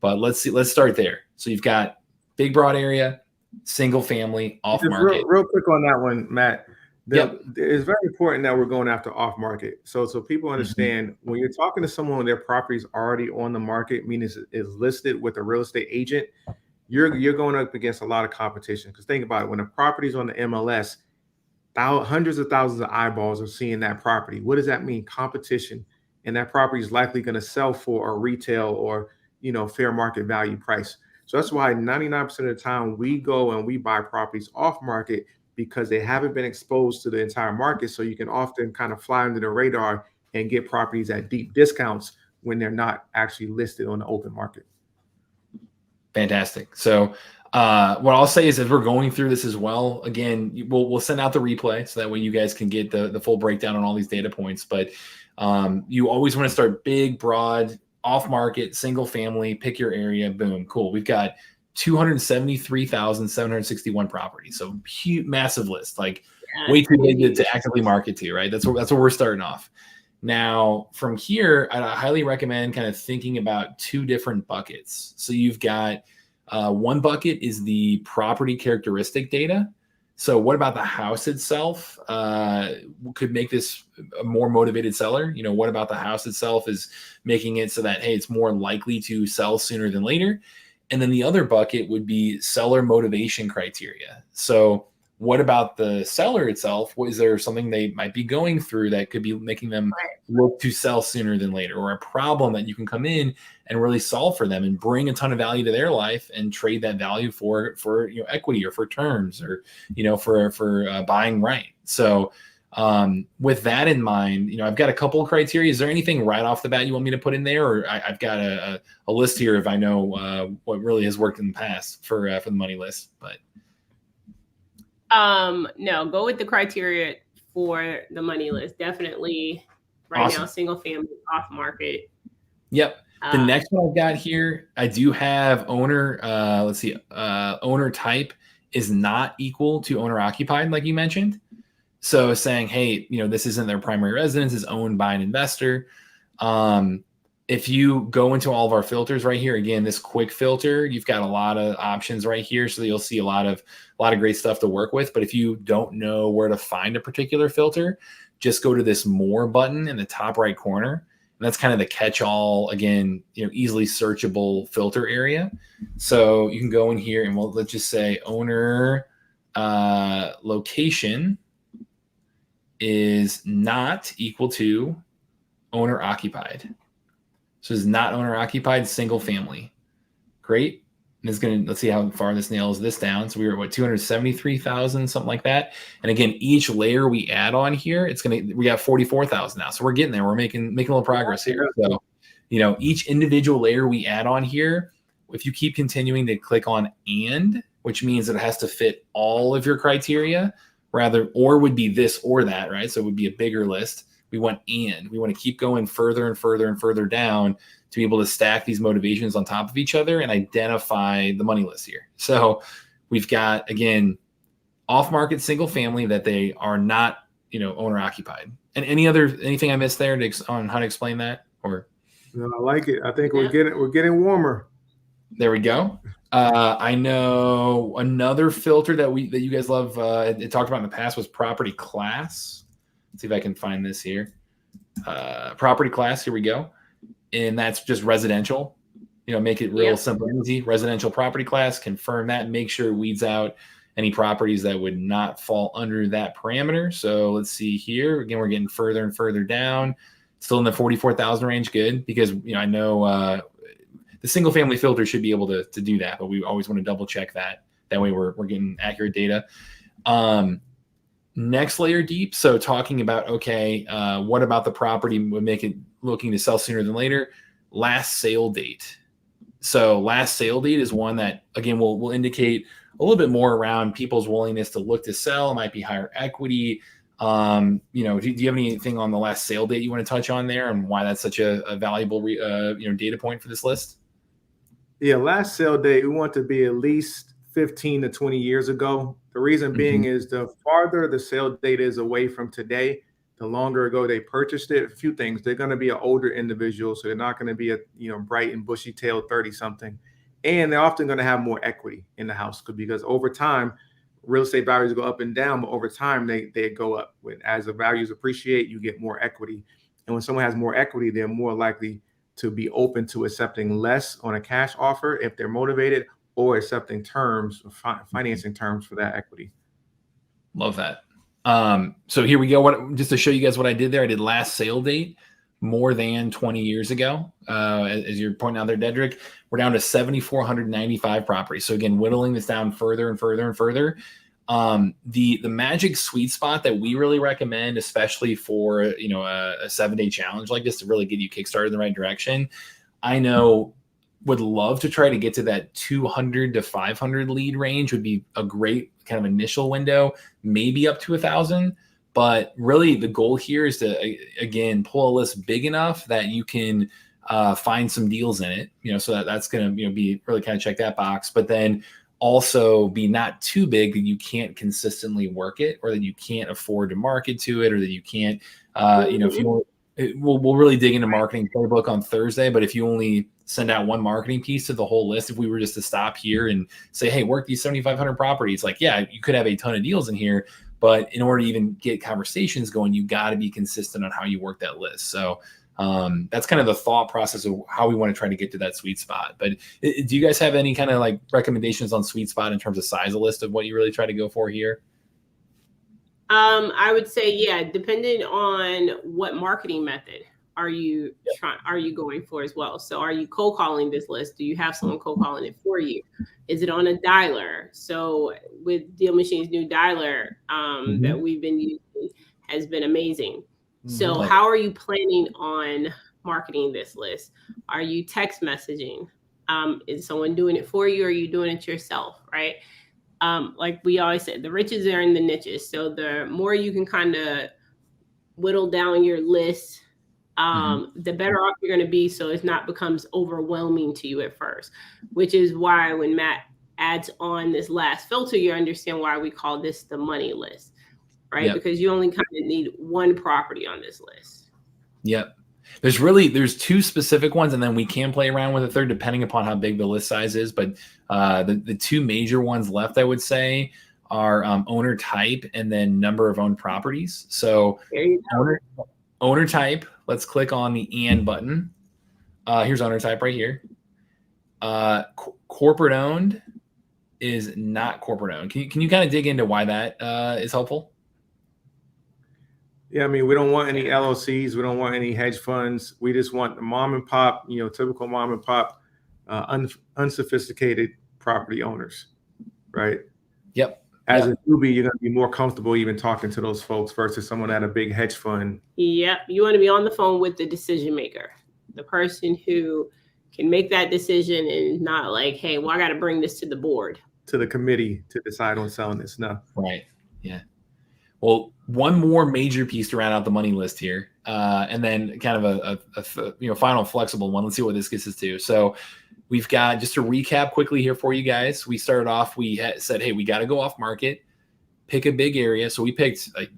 But let's start there. So you've got big, broad area, single family, off market. Real quick on that one, Matt. It's very important that we're going after off market. So people understand when you're talking to someone when their property is already on the market, meaning it's listed with a real estate agent, you're going up against a lot of competition. Because think about it, when a property is on the MLS, hundreds of thousands of eyeballs are seeing that property. What does that mean? Competition. And that property is likely going to sell for a retail or fair market value price. So that's why 99% of the time we go and we buy properties off market, because they haven't been exposed to the entire market. So you can often kind of fly under the radar and get properties at deep discounts when they're not actually listed on the open market. Fantastic. So what I'll say is, as we're going through this as well, again, we'll send out the replay so that way you guys can get the full breakdown on all these data points. But you always want to start big, broad, off market, single family, pick your area. Boom. Cool. We've got 273,761 properties. So huge, massive list, like way too big to actively market to, right? That's where we're starting off. Now, from here, I highly recommend kind of thinking about two different buckets. So you've got one bucket is the property characteristic data. So what about the house itself could make this a more motivated seller? What about the house itself is making it so that, hey, it's more likely to sell sooner than later? And then the other bucket would be seller motivation criteria. So what about the seller itself? Is there something they might be going through that could be making them look to sell sooner than later, or a problem that you can come in and really solve for them and bring a ton of value to their life and trade that value for equity or for terms or for buying right. So with that in mind, I've got a couple of criteria. Is there anything right off the bat you want me to put in there, or I've got a list here if I know what really has worked in the past for the money list, but. No, go with the criteria for the money list. Definitely right Awesome. now, single family off market. Yep. The next one I've got here, I do have owner, owner type is not equal to owner occupied, like you mentioned. So saying, hey, this isn't their primary residence, is owned by an investor. If you go into all of our filters right here, again, this quick filter, you've got a lot of options right here. So you'll see a lot of great stuff to work with. But if you don't know where to find a particular filter, just go to this more button in the top right corner. And that's kind of the catch-all, again, easily searchable filter area. So you can go in here and let's just say owner location is not equal to owner occupied. So it's not owner occupied, single family. Great. And it's let's see how far this nails this down. So we were at 273,000, something like that. And again, each layer we add on here, we got 44,000 now. So we're getting there. We're making a little progress here. So, each individual layer we add on here, if you keep continuing to click on and, which means it has to fit all of your criteria or would be this or that, right? So it would be a bigger list. We want and. We want to keep going further and further and further down to be able to stack these motivations on top of each other and identify the money list here. So we've got, again, off-market single family that they are not, owner occupied. And anything I missed there on how to explain that? Or no, I like it. I think we're getting warmer. There we go. I know another filter that you guys love. It talked about in the past was property class. Let's see if I can find this here. Property class, here we go. And that's just residential. Make it real simple and easy. Residential property class, confirm that, make sure it weeds out any properties that would not fall under that parameter. So let's see here. Again, we're getting further and further down. Still in the 44,000 range, good, because I know the single family filter should be able to do that, but we always want to double check that. That way we're getting accurate data. Next layer deep. So talking about, what about the property would make it looking to sell sooner than later? Last sale date. So last sale date is one that, again, will indicate a little bit more around people's willingness to look to sell. It might be higher equity. Do you have anything on the last sale date you want to touch on there and why that's such a valuable data point for this list? Yeah, last sale date, we want to be at least 15 to 20 years ago. The reason being is the farther the sale date is away from today, the longer ago they purchased it. A few things. They're going to be an older individual, so they're not going to be a bright and bushy-tailed 30-something. And they're often going to have more equity in the house because over time, real estate values go up and down, but over time they go up. As the values appreciate, you get more equity. And when someone has more equity, they're more likely to be open to accepting less on a cash offer if they're motivated, or accepting terms, financing terms for that equity. Love that. So here we go. Just to show you guys what I did there, I did last sale date more than 20 years ago. As you're pointing out there, Dedrick, we're down to 7,495 properties. So again, whittling this down further and further and further. The magic sweet spot that we really recommend, especially for, you know, a 7-day challenge like this to really get you kickstarted in the right direction. I know would love to try to get to that 200 to 500 lead range would be a great kind of initial window, maybe up to 1,000. But really the goal here is to, again, pull a list big enough that you can find some deals in it, you know, so that's going to, you know, be really kind of check that box, but then also be not too big that you can't consistently work it, or that you can't afford to market to it, or that you can't, you know, if you we'll really dig into marketing playbook on Thursday, but if you only send out one marketing piece to the whole list, if we were just to stop here and say, hey, work these 7,500 properties, like, yeah, you could have a ton of deals in here, but in order to even get conversations going, you got to be consistent on how you work that list. So that's kind of the thought process of how we want to try to get to that sweet spot. But do you guys have any kind of like recommendations on sweet spot in terms of size of list of what you really try to go for here? I would say, yeah, depending on what marketing method are you going for as well. So are you cold calling this list? Do you have someone cold calling it for you? Is it on a dialer? So with Deal Machine's new dialer that we've been using has been amazing. So how are you planning on marketing this list? Are you text messaging? Is someone doing it for you, or are you doing it yourself, right? Like we always said, the riches are in the niches. So the more you can kind of whittle down your list, the better off you're going to be. So it not becomes overwhelming to you at first, which is why when Matt adds on this last filter, you understand why we call this the money list, right? Because you only kind of need one property on this list. Yep. There's two specific ones, and then we can play around with a third depending upon how big the list size is. But the two major ones left, I would say, are owner type and then number of owned properties. So owner type, let's click on the and button. Here's owner type right here. Corporate owned is not corporate owned. Can you kind of dig into why that is helpful? Yeah, I mean, we don't want any LLCs. We don't want any hedge funds. We just want the mom and pop, you know, typical mom and pop, unsophisticated property owners, right? Yep. As a newbie, you're going to be more comfortable even talking to those folks versus someone at a big hedge fund. Yep. You want to be on the phone with the decision maker, the person who can make that decision and not like, hey, well, I got to bring this to the board. To the committee to decide on selling this. No. Right. Yeah. Well, one more major piece to round out the money list here, and then kind of a final flexible one. Let's see what this gets us to. So we've got, just to recap quickly here for you guys, we started off, we said, hey, we got to go off market, pick a big area. So we picked a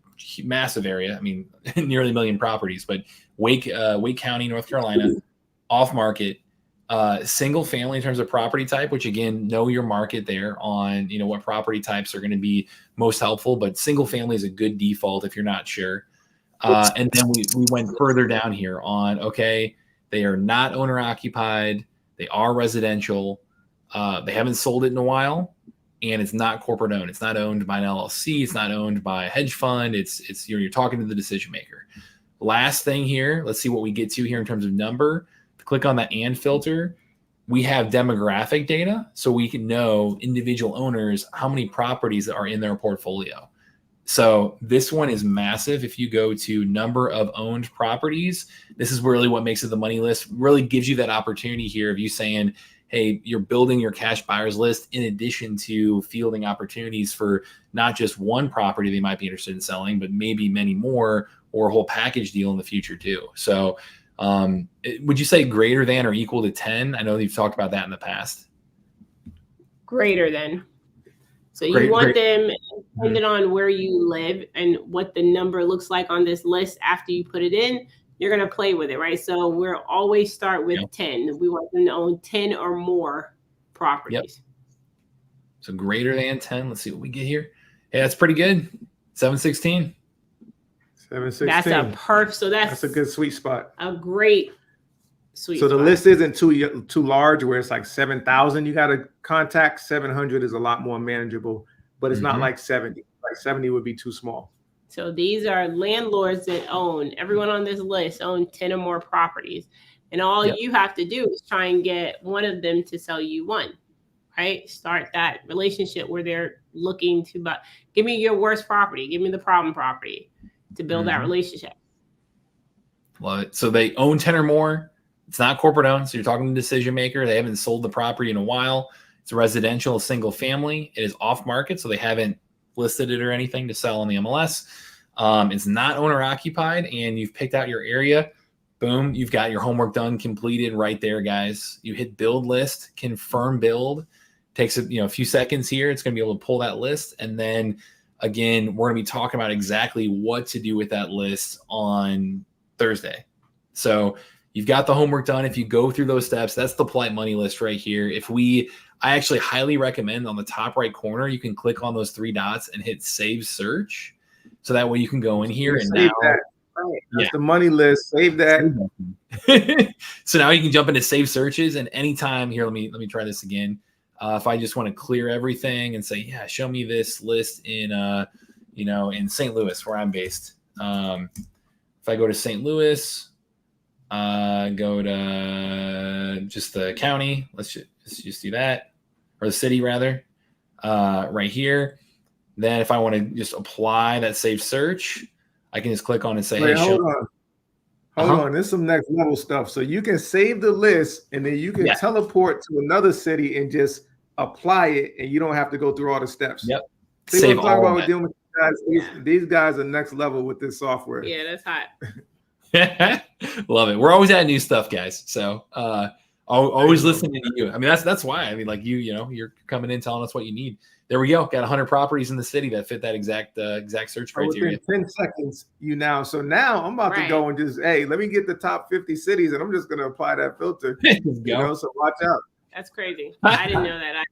massive area. I mean, nearly 1 million properties, but Wake County, North Carolina, off market. Single family in terms of property type, which again, know your market there on, you know, what property types are going to be most helpful, but single family is a good default if you're not sure. And then we went further down here on, okay, they are not owner occupied. They are residential. They haven't sold it in a while, and it's not corporate owned. It's not owned by an LLC. It's not owned by a hedge fund. It's you're talking to the decision maker. Last thing here, let's see what we get to here in terms of number. Click on the and filter. We have demographic data, so we can know individual owners, how many properties are in their portfolio. So this one is massive. If you go to number of owned properties, this is really what makes it the money list. Really gives you that opportunity here of you saying, hey, you're building your cash buyers list in addition to fielding opportunities for not just one property they might be interested in selling, but maybe many more, or a whole package deal in the future too. So would you say greater than or equal to 10? I know you've talked about that in the past. Greater than. So you want them, depending on where you live and what the number looks like on this list after you put it in, you're going to play with it, right? So we'll always start with 10. We want them to own 10 or more properties. Yep. So greater than 10. Let's see what we get here. Hey, that's pretty good. 716. 716. That's a perfect. So that's a good sweet spot. A great sweet spot. So the list isn't too large where it's like 7,000 you got to contact. 700 is a lot more manageable, but it's not like 70. Like 70 would be too small. So these are landlords that own, everyone on this list own 10 or more properties. And all you have to do is try and get one of them to sell you one, right? Start that relationship where they're looking to buy. Give me your worst property. Give me the problem property to build that relationship. Love it. So they own 10 or more. It's not corporate owned. So you're talking to the decision maker. They haven't sold the property in a while. It's a residential, single family. It is off market. So they haven't listed it or anything to sell on the MLS. It's not owner occupied, and you've picked out your area. Boom. You've got your homework done, completed right there, guys. You hit build list, confirm build. Takes a few seconds here. It's going to be able to pull that list. And then again, we're going to be talking about exactly what to do with that list on Thursday. So you've got the homework done. If you go through those steps, that's the polite money list right here. I actually highly recommend on the top right corner, you can click on those 3 dots and hit save search. So that way you can go in here and now that's the money list. Save that. So now you can jump into save searches, and anytime here, let me try this again. If I just want to clear everything and say, yeah, show me this list in in St. Louis where I'm based. If I go to St. Louis, go to just the county. Let's just do that, or the city rather, right here. Then if I want to just apply that save search, I can just click on and say, Wait, hey, hold on. This is some next level stuff. So you can save the list, and then you can teleport to another city and just apply it, and you don't have to go through all the steps. Yep. See Save what I'm talking all about with dealing with guys. These guys are next level with this software. Yeah, that's hot. Love it. We're always adding new stuff, guys. So always listening to you. I mean, that's why. I mean, like you're coming in telling us what you need. There we go. Got 100 properties in the city that fit that exact search criteria. Within 10 seconds, So now I'm about to go and just, hey, let me get the top 50 cities, and I'm just going to apply that filter. So watch out. That's crazy. I didn't know that.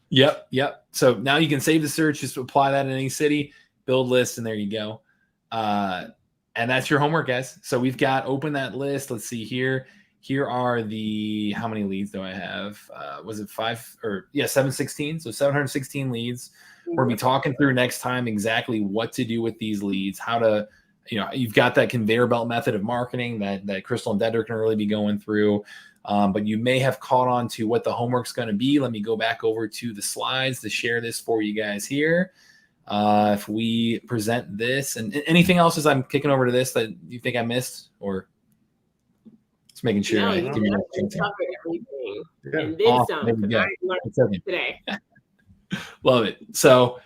Yep. So now you can save the search, just apply that in any city, build list, and there you go. And that's your homework, guys. So we've got open that list. Let's see here. Here are how many leads do I have? Was it 716? So 716 leads. We're going to be talking through next time exactly what to do with these leads, how to, you've got that conveyor belt method of marketing that Crystal and Dedrick can really be going through. But you may have caught on to what the homework's going to be. Let me go back over to the slides to share this for you guys here. If we present this and anything else as I'm kicking over to this that you think I missed, or just making sure I give you that chance. Everything. Yeah. And then some, because I learned today. Love it. So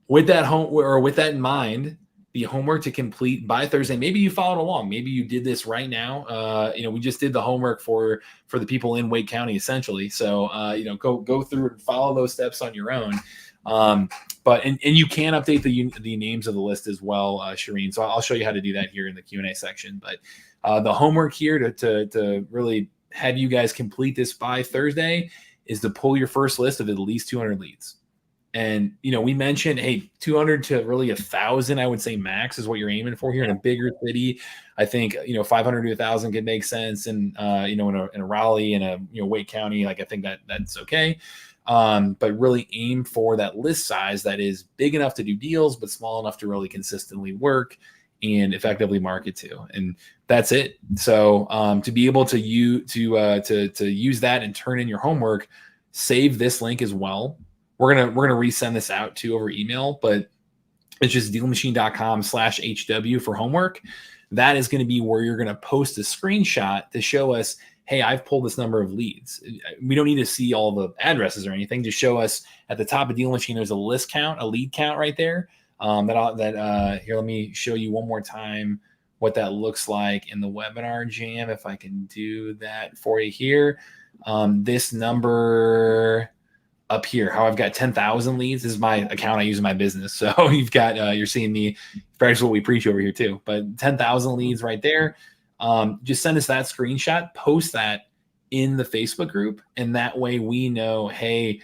with that in mind, the homework to complete by Thursday. Maybe you followed along. Maybe you did this right now. We just did the homework for the people in Wake County, essentially. So, go through and follow those steps on your own. But you can update the names of the list as well, Shireen. So I'll show you how to do that here in the Q&A section. But the homework here to really have you guys complete this by Thursday is to pull your first list of at least 200 leads. And, we mentioned, hey, 200 to really 1,000, I would say max is what you're aiming for here in a bigger city. I think, 500 to 1,000 could make sense. And, in a Raleigh and a, Wake County, like I think that's okay. But really aim for that list size that is big enough to do deals, but small enough to really consistently work and effectively market to. And that's it. So, to be able to use that and turn in your homework, save this link as well. We're gonna resend this out too over email, but it's just dealmachine.com/HW for homework. That is going to be where you're going to post a screenshot to show us, hey, I've pulled this number of leads. We don't need to see all the addresses or anything. Just show us at the top of Deal Machine, there's a list count, a lead count right there. Here, let me show you one more time what that looks like in the webinar jam. If I can do that for you here. This number up here, how I've got 10,000 leads. This is my account I use in my business. So you've got, you're seeing me practice what we preach over here too, but 10,000 leads right there. Just send us that screenshot, post that in the Facebook group. And that way we know, hey,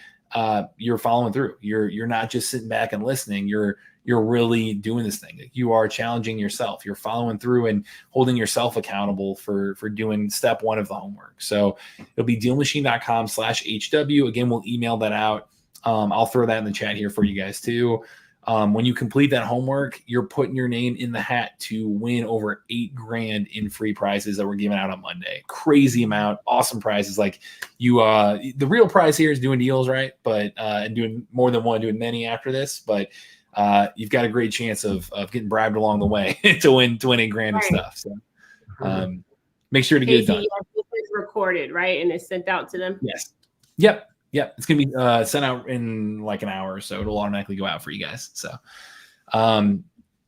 you're following through. You're not just sitting back and listening. You're really doing this thing. You are challenging yourself. You're following through and holding yourself accountable for doing step one of the homework. So it'll be dealmachine.com/HW. Again, we'll email that out. I'll throw that in the chat here for you guys too. When you complete that homework, you're putting your name in the hat to win over $8 grand in free prizes that we're giving out on Monday. Crazy amount, awesome prizes. Like you, the real prize here is doing deals, right? But and doing more than one, doing many after this. But you've got a great chance of getting bribed along the way to win $8 grand of stuff. So make sure to get it done. Yes, this is recorded, right? And it's sent out to them. Yes. Yep. Yep. It's going to be sent out in like an hour or so. It'll automatically go out for you guys. So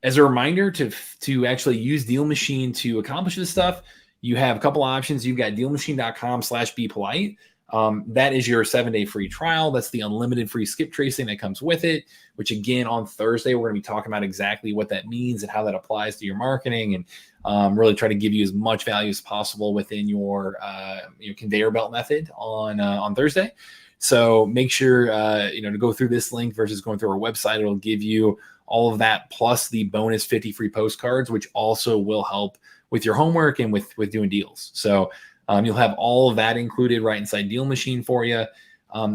as a reminder to actually use Deal Machine to accomplish this stuff, you have a couple options. You've got dealmachine.com/bepolite. That is your 7-day free trial. That's the unlimited free skip tracing that comes with it, which again, on Thursday, we're going to be talking about exactly what that means and how that applies to your marketing, and really try to give you as much value as possible within your conveyor belt method on Thursday. So make sure, to go through this link versus going through our website. It'll give you all of that plus the bonus 50 free postcards, which also will help with your homework and with doing deals. So you'll have all of that included right inside Deal Machine for you.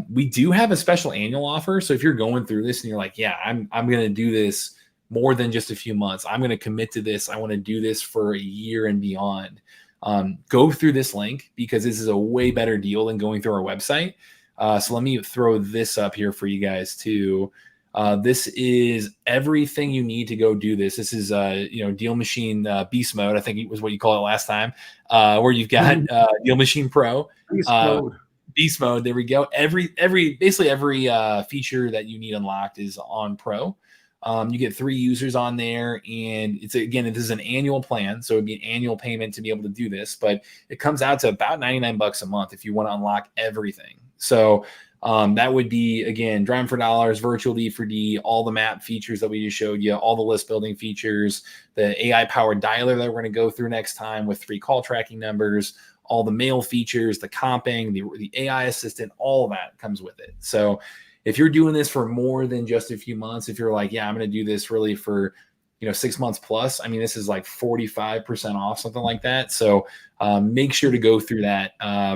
We do have a special annual offer. So if you're going through this and you're like, yeah, I'm going to do this more than just a few months, I'm going to commit to this, I want to do this for a year and beyond, go through this link because this is a way better deal than going through our website. So let me throw this up here for you guys too. This is everything you need to go do this. This is, Deal Machine Beast Mode, I think it was what you called it last time, where you've got Deal Machine Pro. Beast Mode. There we go. Basically every feature that you need unlocked is on Pro. You get 3 users on there, and this is an annual plan, so it'd be an annual payment to be able to do this, but it comes out to about $99 a month if you want to unlock everything. So that would be, again, Driving for Dollars, Virtual D4D, all the map features that we just showed you, all the list building features, the AI-powered dialer that we're going to go through next time with 3 call tracking numbers, all the mail features, the comping, the AI assistant, all of that comes with it. So if you're doing this for more than just a few months, if you're like, yeah, I'm going to do this really for 6 months plus, I mean, this is like 45% off, something like that. So make sure to go through that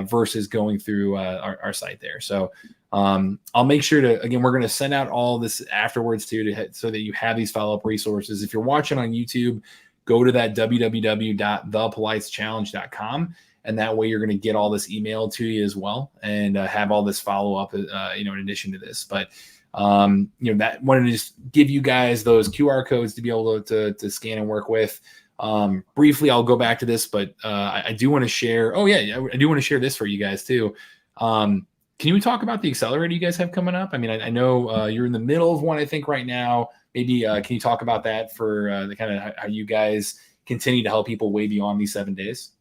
versus going through our site there. So I'll make sure to, again, we're going to send out all this afterwards too, so that you have these follow-up resources. If you're watching on YouTube, go to that www.thepoliteschallenge.com. And that way you're going to get all this emailed to you as well and have all this follow-up, in addition to this. But that wanted to just give you guys those QR codes to be able to scan and work with. Briefly, I'll go back to this, but I do want to share. Oh yeah, I do want to share this for you guys too. Can you talk about the accelerator you guys have coming up? I mean, I know you're in the middle of one, I think, right now. Maybe can you talk about that for the kind of how you guys continue to help people way beyond these 7 days?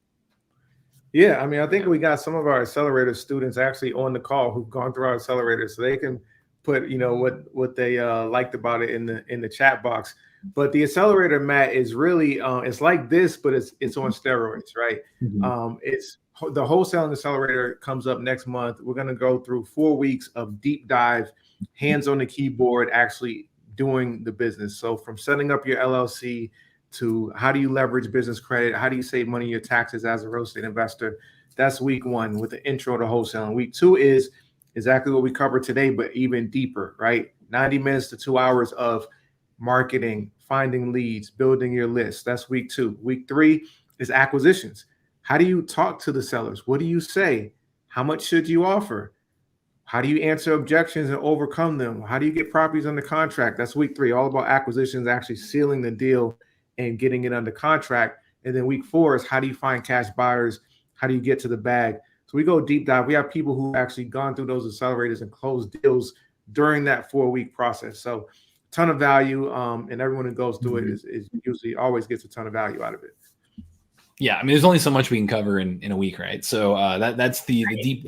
Yeah, I mean, I think we got some of our accelerator students actually on the call who've gone through our accelerator, so they can put what they liked about it in the chat box. But the accelerator, Matt, is really it's like this, but it's on steroids, right? Mm-hmm. It's the wholesaling accelerator comes up next month. We're going to go through 4 weeks of deep dive, hands on the keyboard, actually doing the business. So from setting up your LLC to how do you leverage business credit, how do you save money in your taxes as a real estate investor. That's week 1 with the intro to wholesaling. Week 2 is exactly what we covered today, but even deeper, right? 90 minutes to 2 hours of marketing, finding leads, building your list. That's week 2. Week 3 is acquisitions. How do you talk to the sellers? What do you say? How much should you offer? How do you answer objections and overcome them? How do you get properties under contract? That's week 3, all about acquisitions, actually sealing the deal and getting it under contract. And then week 4 is how do you find cash buyers? How do you get to the bag? So we go deep dive. We have people who actually gone through those accelerators and closed deals during that 4-week process. So a ton of value. And everyone who goes through it is usually always gets a ton of value out of it. Yeah, I mean, there's only so much we can cover in a week, right? So that's the deep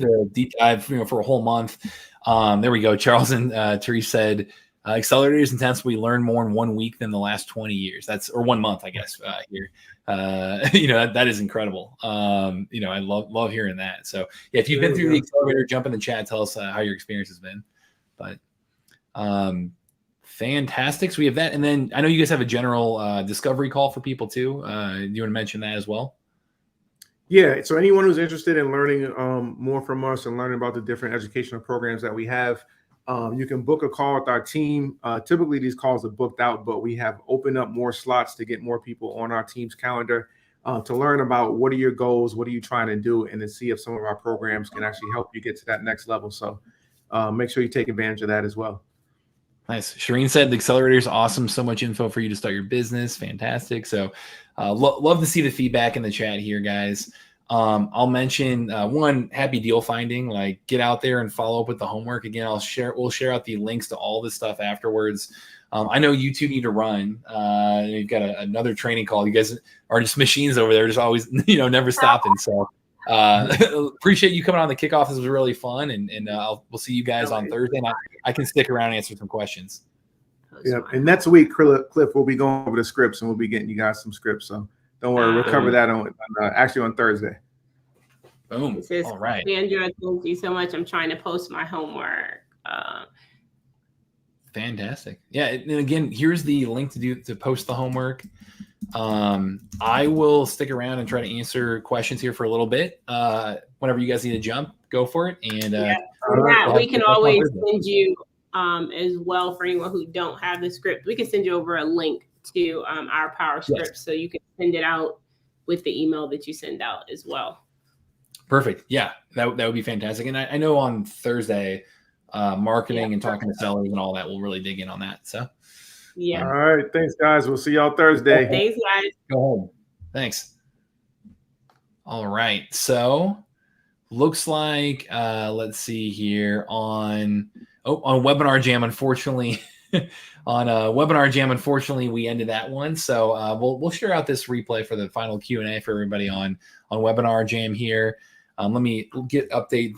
dive, for a whole month. There we go. Charles and Therese said, accelerator is intense. We learn more in 1 week than the last 20 years. Or 1 month, I guess, here. That is incredible. I love hearing that. So yeah, if you've been through the accelerator, jump in the chat, tell us how your experience has been. But fantastic. So we have that. And then I know you guys have a general discovery call for people too. Do you want to mention that as well? Yeah. So anyone who's interested in learning more from us and learning about the different educational programs that we have, You can book a call with our team. Typically, these calls are booked out, but we have opened up more slots to get more people on our team's calendar to learn about what are your goals, what are you trying to do, and to see if some of our programs can actually help you get to that next level. So make sure you take advantage of that as well. Nice. Shireen said the accelerator is awesome. So much info for you to start your business. Fantastic. So love to see the feedback in the chat here, guys. I'll mention one, happy deal finding. Like, get out there and follow up with the homework. Again, we'll share out the links to all this stuff afterwards. I know you two need to run. You've got another training call. You guys are just machines over there, just always, never stopping. So appreciate you coming on the kickoff. This was really fun, and we'll see you guys on Thursday. And I can stick around and answer some questions. Yeah, and next week, Cliff, we'll be going over the scripts, and we'll be getting you guys some scripts. So don't worry, we'll cover that on Thursday. Boom. All right, Sandra, thank you so much. I'm trying to post my homework. Fantastic. Yeah, and again, here's the link to post the homework. I will stick around and try to answer questions here for a little bit. Whenever you guys need to jump, go for it. And we can always send you as well, for anyone who don't have the script, we can send you over a link to our Power Script, so you can send it out with the email that you send out as well. Perfect. Yeah, that would be fantastic. And I know on Thursday, marketing and talking to sellers and all that, we'll really dig in on that. So yeah. All right. Thanks, guys. We'll see y'all Thursday. Thanks, guys. Go home. Thanks. All right. So looks like let's see here on Webinar Jam, unfortunately. On Webinar Jam, unfortunately, we ended that one. So we'll share out this replay for the final Q&A for everybody on Webinar Jam here. Let me update them.